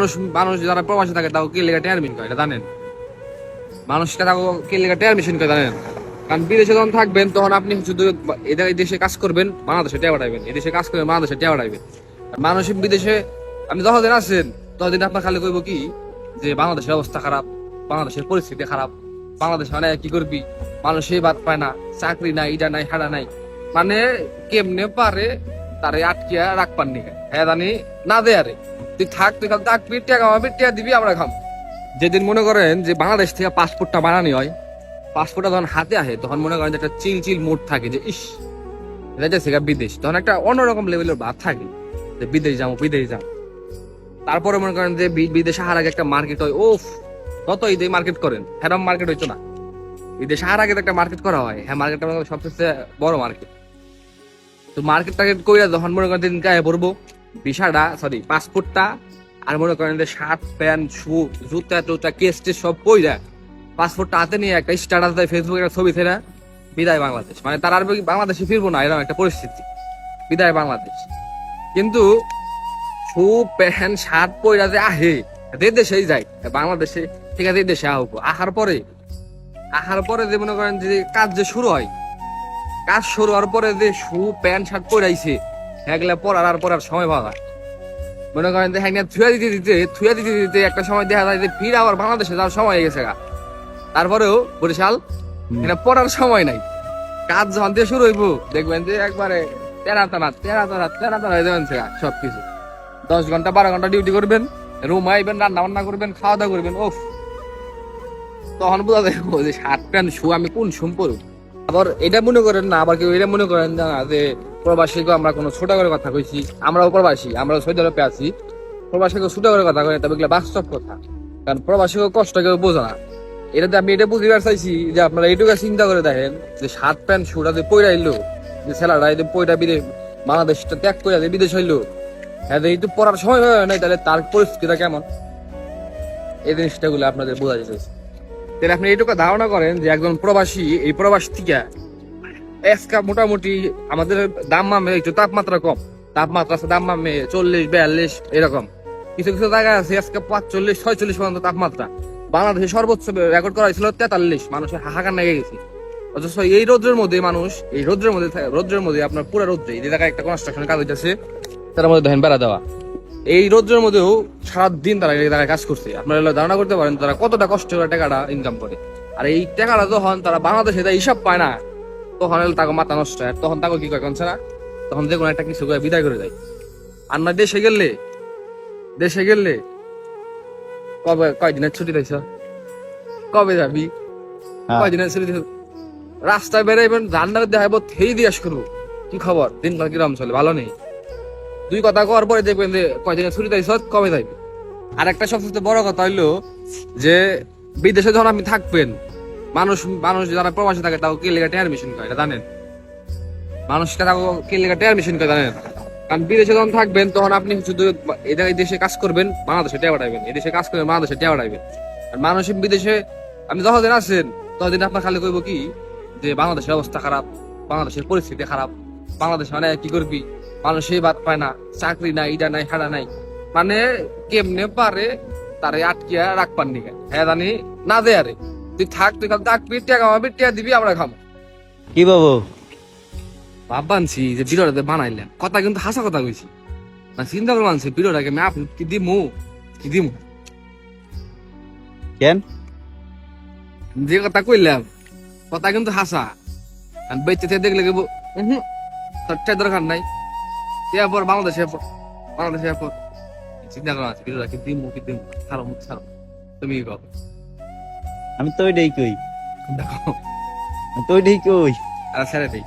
মানুষ মানুষ যারা প্রবাসী থাকে তাও কি লেগে টেয়ার মিশন করে এটা জানেন? মানুষকে তাও কি লেগে টেয়ার মিশন করে জানেন? কারণ বিদেশে যখন থাকবেন তখন আপনি শুধু এই দেশে কাজ করবেন, বাংলাদেশে টেয়া বাড়াইবেন, এই দেশে কাজ করবেন, বাংলাদেশে টেয়া বাড়াইবেন। আর মানুষ বিদেশে আপনি যতদিন আছেন ততদিন আপনার খালি কইব কি যে বাংলাদেশের অবস্থা খারাপ, বাংলাদেশের পরিস্থিতি খারাপ, বাংলাদেশে মানে কি করবি, মানুষই বাদ পায় না, চাকরি নাই, ইটা নাই, হাড়া নাই, মানে কেমনে পারে তারে আটকিয়া রাখবার নিকে হ্যাঁ জানি না দে আরে তুই থাক, তুই খালি থাকবি, টিয়া কামাবি, টিয়া দিবি, আমরা খাম। যেদিন মনে করেন যে বাংলাদেশ থেকে পাসপোর্টটা বানানি হয়, পাসপোর্টটা যখন হাতে আসে তখন মনে করেন যে একটা চিল চিল মুড থাকে যে ইস এটা যাচ্ছে বিদেশ, তখন একটা অন্যরকম লেভেলের ভাব থাকে যে বিদেশ যাবো, বিদেশ যাবো। তারপরে মনে করেন যে বিদেশে হার আগে একটা মার্কেট হয়, ওফ কত ঈদে মার্কেট করেন, হ্যাঁ মার্কেট হইতো না, বিদেশে হার আগে একটা মার্কেট করা হয়, হ্যাঁ মার্কেটটা সবচেয়ে বড় মার্কেট। তো মার্কেট টার্গেট কইরা যখন মনে করেন দিন গায়ে পড়বো ভিসাটা, সরি পাসপোর্টটা, আর মনে করেন যে শার্ট প্যান্ট শু জুতা টুতা কেস টেস সব কইরা পাসপোর্টটা হাতে নিয়ে একটা স্ট্যাটাস দেয় ফেসবুকে, একটা ছবি ছেড়া বিদায় বাংলাদেশ, মানে তার আর বাংলাদেশে ফিরবো না এরকম একটা পরিস্থিতি, বিদায় বাংলাদেশ। কিন্তু শু প্যান্ট শার্ট পইরা যে আহে দেশেই যায় বাংলাদেশে, ঠিক আছে দেশে আহবো, আহার পরে যে মনে করেন যে কাজ যে শুরু হয়, কাজ শুরু হওয়ার পরে যে শু প্যান্ট শার্ট পরাইছে হ্যাগলা পরার সময় পাওয়া যায়। মনে করেন যে হ্যাঁ থুয়া দিতে দিতে একটা সময় দেখা যায় যে ফির আবার বাংলাদেশে যাওয়ার সময় হয়ে গেছে গা। তারপরেও বরিশাল এটা পড়ার সময় নাই, কাজ যখন দিয়ে শুরু হইব দেখবেন যে একবারে তেরা তারা হয়ে যাবেন সবকিছু। 10 ঘন্টা 12 ঘন্টা ডিউটি করবেন, রুম আইবেন, রান্না বান্না করবেন, খাওয়া দাওয়া করবেন, ওফ তখন বোঝা যাবে যে শার্ট প্যান্ট শু আমি কোন শুম পরব। আবার এটা মনে করেন না, আবার কেউ এটা মনে করেন না যে প্রবাসীকে আমরা কোনো ছোট করে কথা কইছি, আমরাও প্রবাসী, আমরাও সৌদি আরবে আছি, প্রবাসীকে ছোট করে কথা কই, তবে এগুলো বাস্তব কথা, কারণ প্রবাসীকে কষ্ট কেউ বোঝে না। এটাতে আমি এটা বুঝিবার চাইছি যে আপনারা এইটুকু চিন্তা করে দেখেন যে শার্ট প্যান্ট শুটা যে পইরা আইলো, যে ছেলেরা এই পইরা বিদেশ বাংলাদেশটা ত্যাগ করে বিদেশ হইলো, হ্যাঁ এইটু পড়ার সময় হয় নাই, তাহলে তার পরিস্থিতিটা কেমন, এই জিনিসটা গুলো আপনাদের বোঝা যাচ্ছে। তাহলে আপনি এইটুকু ধারণা করেন যে একজন প্রবাসী এই প্রবাস থেকে মোটামুটি আমাদের দাম মামে একটু তাপমাত্রা কম, তাপমাত্রা আছে দাম মামে 40-42 এরকম, কিছু কিছু জায়গা আছে আজকে 45-46 পর্যন্ত তাপমাত্রা। বাংলাদেশে সর্বোচ্চ রেকর্ড করা হয়েছিল 43, মানুষের হাহাকার লেগে গেছে। অথচ এই রোদ্রের মধ্যে মানুষ, এই রোদ্রের মধ্যে আপনার পুরো রোদ্রে এই জায়গায় একটা কনস্ট্রাকশনের কাজ হইতেছে, তার মধ্যে দেখেন বেড়া দেওয়া, এই রোদ্রের মধ্যেও সারাদিন তারা এই জায়গায় কাজ করছে। আপনারা ধারণা করতে পারেন তারা কতটা কষ্ট করে টাকাটা ইনকাম করে। আর এই টাকাটা যখন তারা বাংলাদেশে হিসাব পায় না, তখন তাকে মাথা নষ্ট হয়, তখন তাকে কি কয় কনছে না, তখন যে কোনো একটা কিছু করে বিদায় করে দেয়। আর না দেশে গেলে কবে কয়দিনের ছুটি দিয়েছ, কবে যাবি, কয়দিনের ছুটি দিয়েছ, রাস্তায় বেরাইবেন, রান্নার দেখাবো, থেই দিয়াস করবো কি খবর, দিনকাল কিরম চলে, ভালো নেই, 2 কথা কওয়ার পরে দেখবেন যে কয়দিনের ছুটি দিয়েছ, কবে যাইবে। আর একটা সবচেয়ে বড় কথা হইলো যে বিদেশে যখন আপনি থাকবেন, মানুষ যারা প্রবাসী থাকে তাও কি লেগে টেয়ার মিশন করে এটা জানেন? মানুষকে তাও কি লেগে টেয়ার মিশন করে জানেন? কারণ বিদেশে যখন থাকবেন তখন আপনি শুধু এই দেশে কাজ করবেন, বাংলাদেশে টেয়া বাড়াইবেন, এই দেশে কাজ করবেন, বাংলাদেশে টেয়া বাড়াইবেন। আর মানুষ বিদেশে আপনি যতদিন আছেন ততদিন আপনার খালি কইব কি যে বাংলাদেশের অবস্থা খারাপ, বাংলাদেশের পরিস্থিতি খারাপ, বাংলাদেশ মানে কি করবি, মানুষই বাদ পায় না, চাকরি নাই, ইটা নাই, হাড়া নাই, মানে কেমনে পারে তারে আটকিয়া রাখবার নিকে হ্যাঁ জানি না দে আরে তুই থাক, তুই খালি থাকবি, টিয়া কামাবি, টিয়া দিবি, আমরা খাবো। কি বাবু ভাব বানছি যে ভিডিওটা বানাইলেন, কথা কিন্তু হাসা কথা কইছি না, চিন্তা করে বানছি ভিডিওটাকে আমি আপনি কি দিমু কেন যে কথা কইলাম, কথা কিন্তু হাসা, বেঁচে থেকে দেখলে তোর দরকার নাই, এরপর বাংলাদেশে এরপর চিন্তা করা আছে ভিডিওটা কি দিমু ছাড়ো তুমি কি কও? আমি তো ওইটাই কই, দেখো আমি তো ওইটাই কই। আর ছেড়ে দিই।